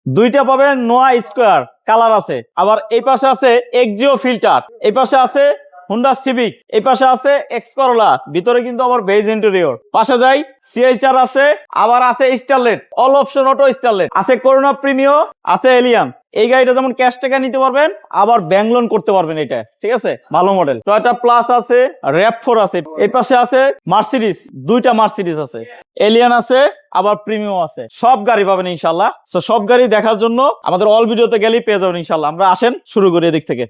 দুইটা পাবেন নোয়া স্কোয়ার কালার আছে, আবার এই পাশে আছে এক্সিও ফিল্টার, এই পাশে আছে হুন্ডা সিভিক, এই পাশে আছে এক্স করোলা, ভিতরে কিন্তু আবার বেজ ইন্টেরিয়র। পাশে যাই সিএইচআর আছে, আবার আছে Starlet, all option auto Starlet আছে, করোনা প্রিমিও আছে, এলিয়ান। এই গাড়িটা যেমন ক্যাশ টাকা নিতে পারবেন, আবার ব্যাংক লোন করতে পারবেন। এটা ঠিক আছে, ভালো মডেল। টয়োটা প্লাস আছে, র‍্যাভ4 আছে, এই পাশে আছে মার্সিডিজ, দুইটা মার্সিডিজ আছে, এলিয়ান আছে, আবার প্রিমিয়াম আছে। সব গাড়ি পাবেন ইনশাল্লাহ। তো সব গাড়ি দেখার জন্য আমাদের অল ভিডিওতে গেলেই পেয়ে যাবেন ইনশাল্লাহ। আমরা আসেন শুরু করি এদিক থেকে।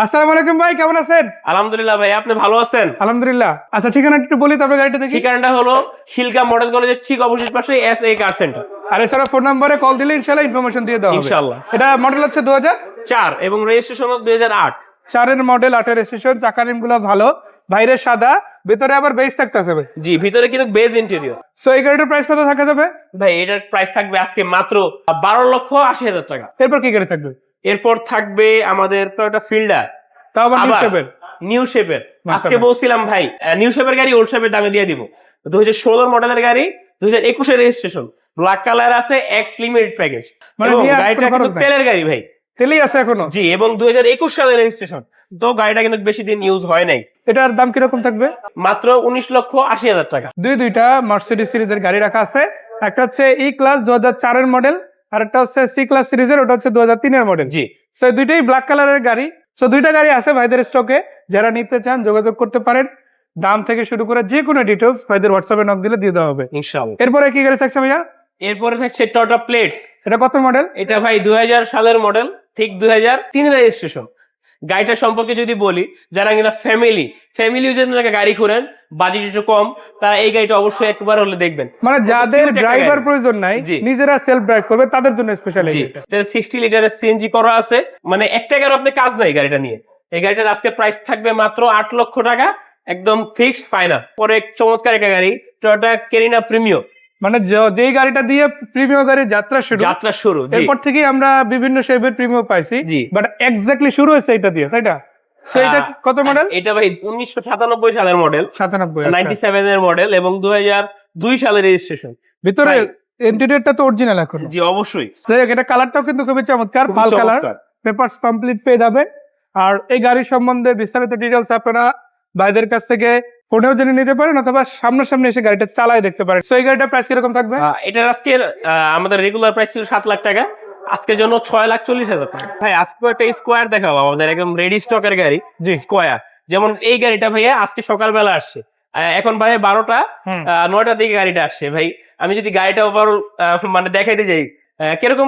আসসালামু আলাইকুম ভাই, কেমন আছেন? আলহামদুলিল্লাহ ভাই, আপনি ভালো আছেন? আলহামদুলিল্লাহ। আচ্ছা, ঠিকানা একটু বলি, তারপরে গাড়িটা দেখি। ঠিকানাটা হলো খিলকা মডেল কলেজের ঠিক অপোজিট পাশে এসএ কার সেন্টার। আর এছাড়া ফোন নম্বরে কল দিলে ইনশাআল্লাহ ইনফরমেশন দিয়ে দেওয়া হবে ইনশাআল্লাহ। এটা মডেল হচ্ছে 4 এবং রেজিস্ট্রেশন 2008। 4 মডেল, 8 রেজিস্ট্রেশন, চাকা রিমগুলো ভালো, বাইরে সাদা, ভিতরে আবার বেস থাকতে হবে। জি, ভিতরে কিন্তু বেজ ইন্টেরিয়র। সো এই গাড়িটার প্রাইস কত থাকা যাবে ভাই এটার প্রাইস থাকবে আজকে মাত্র 12,80,000 টাকা। এরপর কি গাড়ি থাকবে? এরপর থাকবে আমাদের টয়োটা ফিল্ডার, তাও আবার নিউ আবার শেপের। নিউ শেপের। আজকে মাশাআল্লাহ। বলছিলাম ভাই নিউ শেপের গাড়ি ওল্ড শেপের দামে দিয়ে দিব। 2016 মডেলের গাড়ি, 2021 এর রেজিস্ট্রেশন, ব্ল্যাক কালার আছে, এক্স লিমিটেড প্যাকেজ। মানে এবং নিয়ে আর গাড়িটা কোনো কিন্তু খরচ নাই। তেলের গাড়ি ভাই। তেলেই আছে এখনো? জি, এবং 2021 সালের রেজিস্ট্রেশন, তো গাড়িটা কিন্তু বেশি দিন ইউজ হয় নাই। এটার দাম কিরকম থাকবে? মাত্র 19,80,000 টাকা। দুইটা মার্সিডিজ সিরিজের গাড়ি রাখা আছে। একটা হচ্ছে ই ক্লাস 2004 এর মডেল, আর একটা হচ্ছে সি ক্লাস সিরিজের, ওটা হচ্ছে 2003 এর মডেল। জি, সো দুইটাই ব্ল্যাক কালারের গাড়ি। সো দুইটা গাড়ি আছে ভাইদের স্টকে, যারা নিতে চান যোগাযোগ করতে পারেন। দাম থেকে শুরু করে যে কোনো ডিটেলস ভাইদের হোয়াটসঅ্যাপে নক দিলে দিয়ে দেওয়া হবে। ইনশাআল্লাহ। এরপরে কি গাড়ি থাকছে ভাইয়া? এরপরে থাকছে টয়োটা প্লেটস। এটা কত মডেল? এটা ভাই 2000 সালের মডেল, ঠিক 2003 রেজিস্ট্রেশন। গাড়িটা সম্পর্কে যদি বলি, যারা কিনা ফ্যামিলি ইউজের গাড়ি করেন, বাজেট একটু কম, তারা এই গাড়িটা অবশ্যই একবার হলে দেখবেন। মানে যাদের cute একটা ড্রাইভার গাড়ি। প্রয়োজন নাই, জি। নিজেরা সেলফ ড্রাইভ করবে, তাদের জন্য স্পেশাল। জি, এটা 60 লিটারের সিএনজি করা আছে, মানে 1 টাকারও আপনি কাজ নাই গাড়িটা নিয়ে। এই গাড়িটার আজকে প্রাইস থাকবে মাত্র 8 লক্ষ টাকা, একদম ফিক্সড ফাইনাল। পরে চমৎকার একটা গাড়ি, টয়োটা ক্যারিনা প্রিমিও। মানে যেই গাড়িটা দিয়ে প্রিমিয়াম গাড়ির যাত্রা শুরু, জি। এরপর থেকেই আমরা বিভিন্ন শেপের প্রিমিয়াম পাইছি। জি। বাট এক্স্যাক্টলি শুরু হয়েছে এটা দিয়ে, তাই না? সো এটা কত মডেল? এটা ভাই 1997 সালের মডেল, 97। 97 এর মডেল, এবং 2002 সালের রেজিস্ট্রেশন। ভিতরে ভাই। ইন্টেরিয়রটা তো অরিজিনাল এখন। জি, অবশ্যই। যাই হোক, এটা কালারটাও কিন্তু খুবই চমৎকার, খুবই পাল কালার। চমৎকার। পেপারস কমপ্লিট পেয়ে যাবেন। আর এই গাড়ির সম্বন্ধে বিস্তারিত ডিটেলস আপনারা ভাইদের কাছ থেকে ফোনেও জেনে নিতে পারেন, অথবা সামনাসামনি এসে গাড়িটা চালায় দেখতে পারেন। সো এই গাড়িটার প্রাইস কিরকম থাকবে? এটার আজকের আমাদের রেগুলার প্রাইস ছিল 7 লাখ টাকা, আজকের জন্য 6,40,000 টাকা। ভাই আজকে একটা স্কোয়ার দেখাবো, আমাদের একদম রেডি স্টকের গাড়ি। জি। স্কোয়ার, যেমন এই গাড়িটা ভাইয়া আজকে সকালবেলা আসছে, এখন ভাই 12টা 9টার দিকে গাড়িটা আসছে। ভাই আমি যদি গাড়িটা ওভারঅল মানে দেখাইতে যাই, কিরকম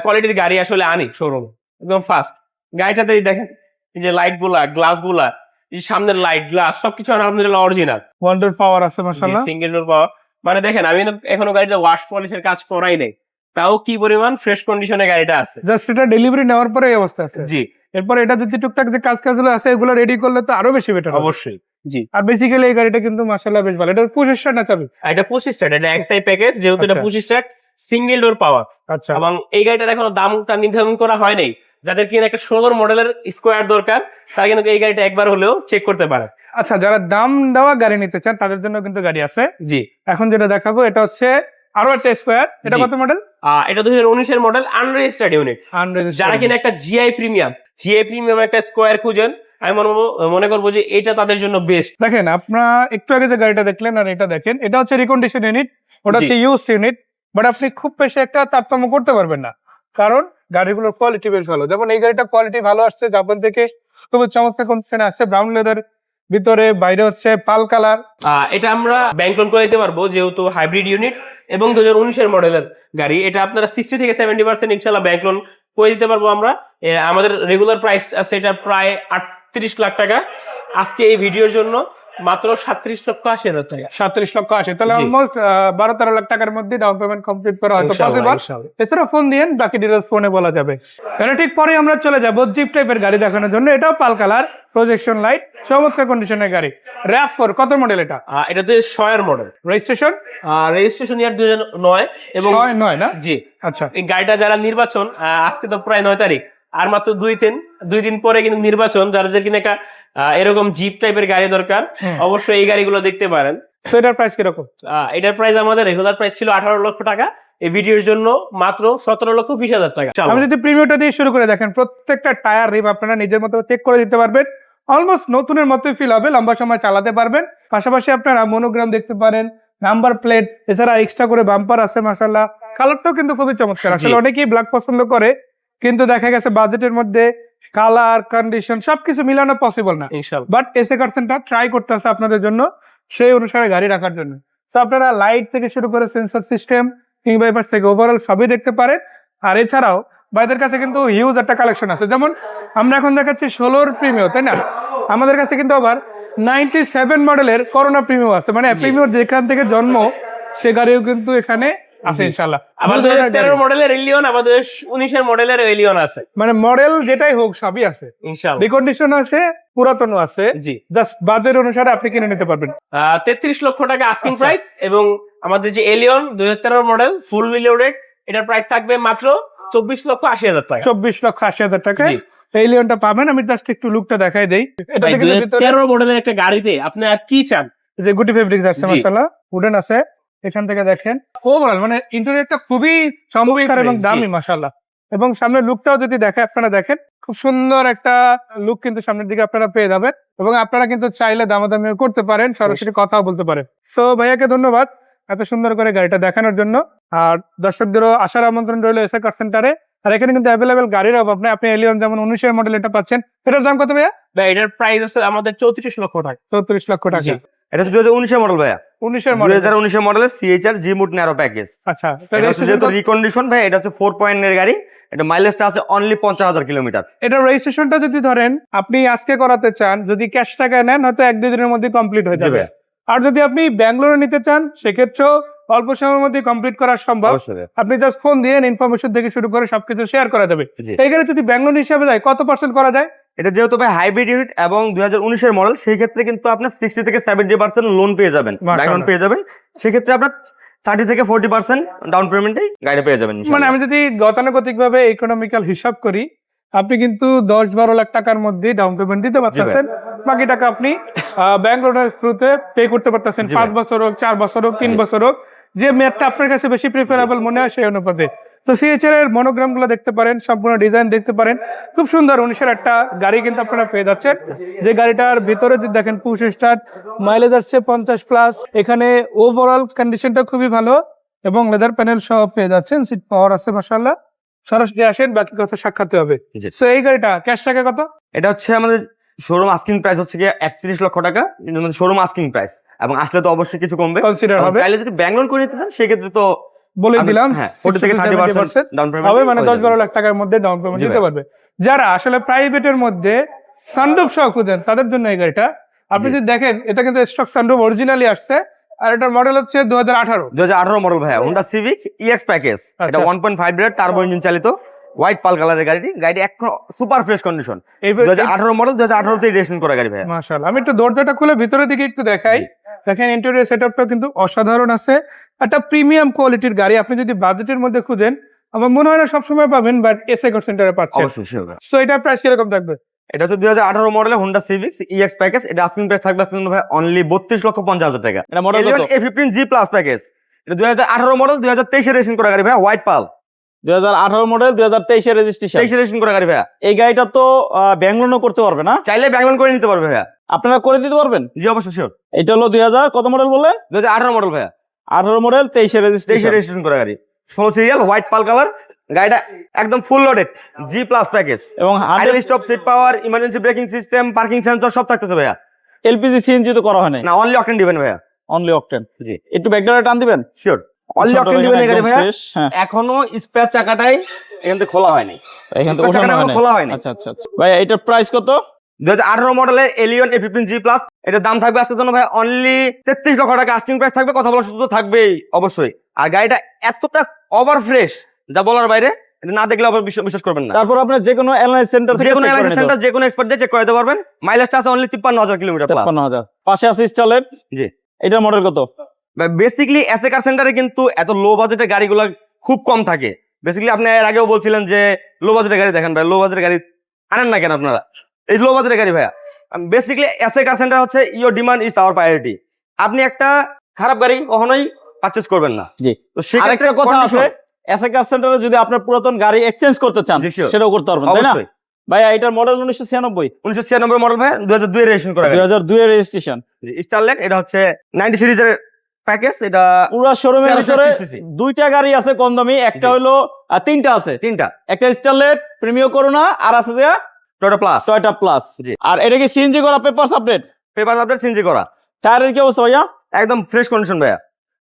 কোয়ালিটির গাড়ি আসলে আনি শোরুম, একদম ফাস্ট। গাড়িটাতে দেখেন এই যে লাইট গুলা, গ্লাস গুলা, এই যে সামনের লাইট গ্লাস, সবকিছু আলহামদুলিল্লাহ অরিজিনাল। ওয়ান্ডার পাওয়ার আছে মাশাআল্লাহ। সিঙ্গেল ডোর পাওয়ার। মানে দেখেন, আমি এখনো গাড়িটা ওয়াশ পলিশের কাজ করাই নাই, তাও কি পরিমাণ ফ্রেশ কন্ডিশনে গাড়িটা আছে। জাস্ট এটা ডেলিভারি নেওয়ার পরে এই অবস্থা আছে। জি, এরপর এটা যদি টুকটাক যে কাজগুলো আছে এগুলো রেডি করলে তো আরো বেশি বেটার। অবশ্যই। জি, আর বেসিক্যালি এই গাড়িটা কিন্তু মাশাআল্লাহ বেশ ভালো। এটা 25 না চাবি? এটা 25 স্টার্ট, এটা এক্সআই প্যাকেজ, যেহেতু এটা আচ্ছা। 25 স্টার্ট, সিঙ্গেল ডোর পাওয়ার। আচ্ছা। এবং এই গাড়িটার এখনো দামটা নির্ধারণ করা হয় নাই। যাদের কিনা একটা 16 মডেলের স্কোয়ার দরকার, তারা কিন্তু এই গাড়িটা একবার হলেও চেক করতে পারে। আচ্ছা, যারা দাম দেওয়া গাড়ি নিতে চান তাদের জন্য কিন্তু গাড়ি আছে। জি, এখন যেটা দেখাবো এটা হচ্ছে আরো একটা স্কোয়ার। এটা জি। কত মডেল? এটা 2019 এর মডেল, আনরেজিস্টার্ড ইউনিট। যারা কিনা একটা জিআই প্রিমিয়াম একটা স্কোয়ার খুঁজেন, আমি মনে করবো যে এটা তাদের জন্য বেস্ট। দেখেন, আপনারা একটু আগে যে গাড়িটা দেখলেন আর এটা দেখেন, এটা হচ্ছে রিকন্ডিশন ইউনিট, ওটা জি। হচ্ছে ইউজড ইউনিট। বাট আপনি খুব বেশি একটা তারতম্য করতে পারবেন না, কারণ গাড়িগুলোর কোয়ালিটি বেশ ভালো। যেমন এই গাড়িটা কোয়ালিটি ভালো আসছে, জাপান থেকে খুবই চমৎকার কন্ডিশনে আসছে, ব্রাউন লেদার, ভিতরে বাইরে হচ্ছে পাল কালার। এটা আমরা ব্যাংক লোন করে দিতে পারবো, যেহেতু হাইব্রিড ইউনিট এবং 2019 এর মডেলের গাড়ি। এটা আপনারা 60 থেকে 70% ইনশাল্লাহ ব্যাংক লোন করে দিতে পারবো আমরা। আমাদের রেগুলার প্রাইস আছে এটা প্রায় 38 লাখ টাকা, আজকে এই ভিডিওর জন্য মাত্র 37,80,000 টাকা। 37,80,000, তাহলে জি। অলমোস্ট 12-13 লাখ টাকার মধ্যে ডাউন পেমেন্ট কমপ্লিট করা হয়তো ইনশাআল্লাহ, পসিবল। ইনশাআল্লাহ। এছাড়া ফোন দিয়েন, বাকি ডিটেলস ফোনে বলা যাবে। এটা ঠিক পরে আমরা চলে যাবো জিপ টাইপের গাড়ি দেখানোর জন্য। এটাও পাল কালার, প্রজেকশন লাইট, চমৎকার কন্ডিশনের গাড়ি। র‍্যাভ4 কত মডেল এটা? এটা 2006 এর মডেল, রেজিস্ট্রেশন রেজিস্ট্রেশন ইয়ার 2009। এবং 9 না? জি, আচ্ছা। এই গাড়িটা যারা নির্বাচন, আজকে তো প্রায় 9 তারিখ, আর মাত্র 2 দিন পরে কিন্তু নির্বাচন, যাদের কিনা একটা এরকম জিপ টাইপের গাড়ি দরকার, অবশ্যই এই গাড়িগুলো দেখতে পারেন। তো এটার প্রাইস কিরকম? এটার প্রাইস আমাদের রেগুলার প্রাইস ছিল 18 লক্ষ টাকা, এই ভিডিওর জন্য মাত্র 17,20,000 টাকা। আমি যদি প্রিমিয়ামটা দিয়ে শুরু করে দেখেন, প্রত্যেকটা টায়ার রিম আপনারা নিজের মতো চেক করে দিতে পারবেন, অলমোস্ট নতুনের মতোই ফিল হবে, লম্বা সময় চালাতে পারবেন। পাশাপাশি আপনারা মনোগ্রাম দেখতে পারেন, নাম্বার প্লেট, এছাড়া এক্সট্রা করে বাম্পার আছে মাশাআল্লাহ। কালারটাও কিন্তু খুবই চমৎকার। আসলে অনেকেই ব্ল্যাক পছন্দ করে, কিন্তু দেখা গেছে বাজেটের মধ্যে কালার কন্ডিশন সবকিছু মিলানো পসিবল না। ইনশাআল্লাহ। But SA car centre try করতেছে আপনাদের জন্য সেই অনুসারে গাড়ি রাখার জন্য। তো আপনারা লাইট থেকে শুরু করে সেন্সর সিস্টেম কিংবা এবার থেকে ওভারঅল সবই দেখতে পারেন। আর এছাড়াও ভাইদের কাছে কিন্তু হিউজ একটা কালেকশন আছে। যেমন আমরা এখন দেখাচ্ছি 16 প্রিমিয়াম, তাই না? আমাদের কাছে কিন্তু আবার 97 মডেলের করোনা প্রিমিয়াম আছে, মানে প্রিমিয়াম যেখান থেকে জন্ম সে গাড়িও কিন্তু এখানে আছে ইনশাআল্লাহ। আমাদের 13 মডেলের এলিয়ন, আমাদের 19 মডেলের এলিয়ন আছে, মানে মডেল যেটাই হোক সবই আছে, ইনশাআল্লাহ। রিকন্ডিশন আছে, পুরাতনও আছে। জি, জাস্ট বাজেট অনুসারে আপনি কিনে নিতে পারবেন। 33 লক্ষ টাকা আস্কিং প্রাইস। এবং আমাদের যে এলিয়ন 2013 মডেল ফুল রিলোডেড, এটার প্রাইস থাকবে মাত্র 24,80,000 টাকা। 24,80,000 টাকা জি। এই লিওনটা পাবেন। আমি জাস্ট একটু লুকটা দেখাই দেই। এটা ভাই, থেকে 2013 মডেলের একটা গাড়িতে আপনি আর কি চান? যে গুটি ফেব্রিক্স আছে জি। মাশাআল্লাহ, উডেন আছে। এখান থেকে দেখেন ওভারঅল মানে ইন্টেরিয়রটা খুবই চমৎকার এবং fresh, জি। দামি মাশাআল্লাহ। এবং সামনের লুকটাও যদি দেখেন, আপনারা দেখেন খুব সুন্দর একটা লুক কিন্তু সামনের দিকে আপনারা পেয়ে যাবেন। এবং আপনারা কিন্তু চাইলে দামাদামি করতে পারেন, সরাসরি কথাও বলতে পারেন। তো ভাইয়াকে ধন্যবাদ এত সুন্দর করে গাড়িটা দেখানোর জন্য। আর দর্শকদেরও আসার আমন্ত্রণ রইল এসএ কার সেন্টারে। আর এখানে কিন্তু অ্যাভেলেবেল গাড়ির অভাব নেই। আপনি এলিয়ন যেমন 19 মডেল এটা পাচ্ছেন, এটার দাম কত ভাইয়া? ভাই, এটার প্রাইস আছে আমাদের 34 লক্ষ টাকা। 34 লক্ষ টাকা। জি। এটা হচ্ছে 2019 মডেল ভাইয়া, 19 মডেল। 2019 মডেলের সিএইচআর জি মুড ন্যারো প্যাকেজ। আচ্ছা, এটা হচ্ছে যেহেতু রিকন্ডিশন ভাই, এটা হচ্ছে 4 পয়েন্টের গাড়ি। এটা মাইলেজটা আছে অনলি 50,000 কিলোমিটার। এটা রেজিস্ট্রেশনটা যদি ধরেন আপনি আজকে করাতে চান, যদি ক্যাশ টাকায় নেন হয়তো 1-2 দিনের মধ্যে কমপ্লিট হয়ে যাবে। আর যদি আপনি ব্যাঙ্গালোরে নিতে চান সেক্ষেত্রেও অল্প সময়ের মধ্যে কমপ্লিট করা সম্ভব। অবশ্যই আপনি জাস্ট ফোন দিয়ে ইনফরমেশন থেকে শুরু করে সবকিছু শেয়ার করা যাবে। জি। এই গাড়ি যদি ব্যাঙ্গালোর হিসাবে যায় কত % করা যায়? এটা যেহেতু ভাই হাইব্রিড ইউনিট এবং 2019 এর মডেল, সেই ক্ষেত্রে কিন্তু আপনার 60 থেকে 70% লোন পেয়ে যাবেন, ব্যাংক লোন পেয়ে যাবেন। সেক্ষেত্রে আপনার 30 থেকে 40% ডাউন পেমেন্টেই গাড়ি পেয়ে যাবেন। মানে আমি যদি গতানুগতিক ভাবে ইকোনমিক্যাল হিসাব করি, আপনি কিন্তু 10-12 লাখ টাকার মধ্যে ডাউন পেমেন্ট দিতে পারতেছেন। বাকি টাকা আপনি ব্যাংক লোনের থ্রুতে পে করতে পারতেছেন। 5 বছর হোক, 4 বছর হোক, 3 বছর হোক, যে মেয়াদটা আপনার কাছে বেশি প্রিফারেবল মনে হয় সেই অনুপাতে। তো সিএইচআর এর মনোগ্রাম গুলো দেখতে পারেন, সম্পূর্ণ ডিজাইন দেখতে পারেন, খুব সুন্দর 19 একটা গাড়ি কিন্তু আপনারা পেয়ে যাচ্ছেন। যে গাড়িটার ভিতরে যদি দেখেন পুশ স্টার্ট, মাইলেজ আসছে 50+। এখানে ওভারঅল কন্ডিশনটা খুবই ভালো এবং লেদার প্যানেল সহ পেয়ে যাচ্ছেন। সিট পাওয়ার আছে মাশাআল্লাহ। সরাসরি আসেন, বাকি কথা সাক্ষাৎ হবে। জি। তো এই গাড়িটা ক্যাশ টাকা কত? এটা হচ্ছে আমাদের শোরুম আস্কিং প্রাইস হচ্ছে গিয়ে 31 লক্ষ টাকা, শোরুম আস্কিং প্রাইস। এবং আসলে তো অবশ্যই কিছু কমবে, কনসিডার হবে। চাইলে যদি ব্যাংক লোন করে নিতে চান সেক্ষেত্রে তো বলে দিলাম হ্যাঁ 40 থেকে 30% ডাউন পেমেন্ট হবে, মানে 10-12 লাখ টাকার মধ্যে ডাউন পেমেন্ট জি দিতে ভাই। পারবে। যারা আসলে প্রাইভেটের মধ্যে সানরুফ সহ খুঁজেন তাদের জন্য এই গাড়িটা। আপনি জি। যদি দেখেন এটা কিন্তু স্টক সানরুফ অরিজিনালি আসছে। আর এটার মডেল হচ্ছে 2018। 2018 মডেল ভাইয়া, হোন্ডা সিভিক ইএক্স প্যাকেজ। এটা 1.5 লিটার টার্বো ইঞ্জিন চালিত, হোয়াইট পাল কালারের গাড়ি এখন সুপার ফ্রেশ কন্ডিশন। 2018 মডেল, 2018 তে রেজিস্ট্রেশন করা গাড়ি ভাইয়া। মাশাআল্লাহ। আমি একটু দরজাটা খুলে ভিতরের দিকে একটু দেখাই। দেখেন ইন্টেরিয়র সেটআপটা কিন্তু অসাধারণ আছে। একটা প্রিমিয়াম কোয়ালিটির গাড়ি আপনি যদি বাজেটের মধ্যে খুঁজেন, আমার মনে হয় না সবসময় পাবেন, বাট এসএ কার সেন্টারে পাচ্ছেন। অবশ্যই শিওর। সো এটার প্রাইস কিরকম থাকবে? এটা হচ্ছে 2018 মডেলের হোন্ডা সিভিক ইএক্স প্যাকেজ। এটা আস্কিং প্রাইস থাকবে ভাই অনলি 32,50,000 টাকা। এটা মডেল কত? A15 G plus package. এটা 2018 মডেল, 2023 এ রেজিস্ট্রেশন করা গাড়ি ভাইয়া, হোয়াইট পাল। 2018 মডেল, 2023 এর রেজিস্ট্রেশন। 23 এ রেজিস্ট্রেশন করা গাড়ি ভাইয়া। এই গাড়িটা তো ব্যাংক লোনও করতে পারবে না? চাইলে ব্যাংক লোন করে নিতে পারবে ভাইয়া। আপনারা করে দিতে পারবেন? জি অবশ্যই শিওর। এটা হলো 2000 কত মডেল বললেন? 2018 মডেল ভাইয়া। 18 মডেল, 23 এ রেজিস্ট্রেশন করা গাড়ি, 16 সিরিয়াল, হোয়াইট পাল কালার। গাড়িটা একদম full loaded G plus package এবং idle stop, seat power, emergency braking system, parking sensor সব থাকতেছে ভাইয়া। এলপিজি সিএনজি তো করা হয় না? অনলি অকটেন দিবেন ভাইয়া। Only octane. জি। একটু ব্যাকডালা টান দিবেন? শিওর। অনলি অকটেন দিবেন এই গাড়ি ভাইয়া। এখনো স্পেয়ার চাকাটাই এখান থেকে খোলা হয়নি, এখান থেকে খোলা হয়নি। আচ্ছা আচ্ছা আচ্ছা ভাই, এটার প্রাইস কত? 2018 মডেলের এলিয়ন A15 G প্লাস। এটার দাম থাকবে আজকের জন্য ভাই অনলি 33 লক্ষ টাকা আস্কিং প্রাইস থাকবে। কথা বলার সুযোগ থাকবেই অবশ্যই। আর গাড়িটা এতটা ওভার ফ্রেশ যা বলার বাইরে, এটা না দেখলে আবার বিশ্বাস করবেন না। তারপর আপনি যে কোনো এলআইএস সেন্টার থেকে, যে কোনো এলআইএস সেন্টার, যে কোনো এক্সপার্ট দিয়ে চেক করে দিতে পারবেন। মাইলেজটা আছে অনলি 53,000 কিলোমিটার। 53,000। পাশে আছে স্টারলেট। জি। এটার মডেল কত? বেসিক্যালি এসএ কার সেন্টারে কিন্তু এত লো বাজেটের গাড়িগুলো খুব কম থাকে। বেসিক্যালি আপনি এর আগেও বলছিলেন যে লো বাজেটের গাড়ি দেখেন ভাই, লো বাজেটের গাড়ি আনেন না কেন আপনারা? এই লো বাজেটের গাড়ি ভাইয়া। বেসিক্যালি এসএ কার সেন্টার হচ্ছে your demand is our priority. আপনি একটা খারাপ গাড়ি কখনোই পারচেজ করবেন না। জি। তো সেক্ষেত্রে কথা আছে, এসএ কার সেন্টারে যদি আপনার পুরাতন গাড়ি এক্সচেঞ্জ করতে চান জি, sure. সেটাও করতে পারবেন, তাই না? অবশ্যই ভাইয়া এটার মডেল 1996, 1996 মডেল ভাই, 2002 এর রেজিস্ট্রেশন করা গাড়ি। 2002 এর রেজিস্ট্রেশন। স্টারলেট, এটা হচ্ছে 90 সিরিজের প্যাকেজ। এটা পুরো শোরুমের 1300 ভিতরে cc দুইটা গাড়ি আছে কম দামি, একটা জি। হলো তিনটা আছে, তিনটা একটা স্টারলেট, প্রিমিও করোনা, আর আছে যে টয়োটা প্লাস। Toyota plus. জি। আর এটা কি সিএনজি করা, papers update? Paper update, CNG করা, টায়ারের কি অবস্থা ভাইয়া? একদম ফ্রেশ কন্ডিশন ভাইয়া।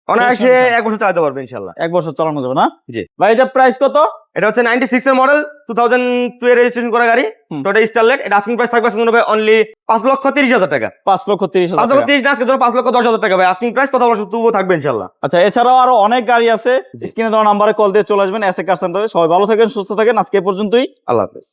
অনায়াসে condition। 1 বছর চালাতে পারবে ইনশাআল্লাহ। 1 বছর চালানো যাবে না? জি। ভাই এটা প্রাইস কত? এটা হচ্ছে 96 এর মডেল, 2002 এর রেজিস্ট্রেশন করা গাড়ি, হুম। Toyota Starlet. এটা আস্কিং প্রাইস থাকবে সুন্দর ভাই অনলি 5,30,000 টাকা। 5,30,000 5,30,000 টাকা। না, আজকে ধরো 5,10,000 টাকা ভাই আস্কিং প্রাইস। কথা বলার সুযোগ থাকবে ইনশাআল্লাহ। আচ্ছা, এছাড়াও আরো অনেক গাড়ি আছে, জি। স্ক্রিনে দেওয়া নাম্বারে কল দিয়ে চলে আসবেন এসএ কার সেন্টারে। সবাই ভালো থাকেন, সুস্থ থাকেন, আজকে এ পর্যন্তই। আল্লাহ হাফেজ।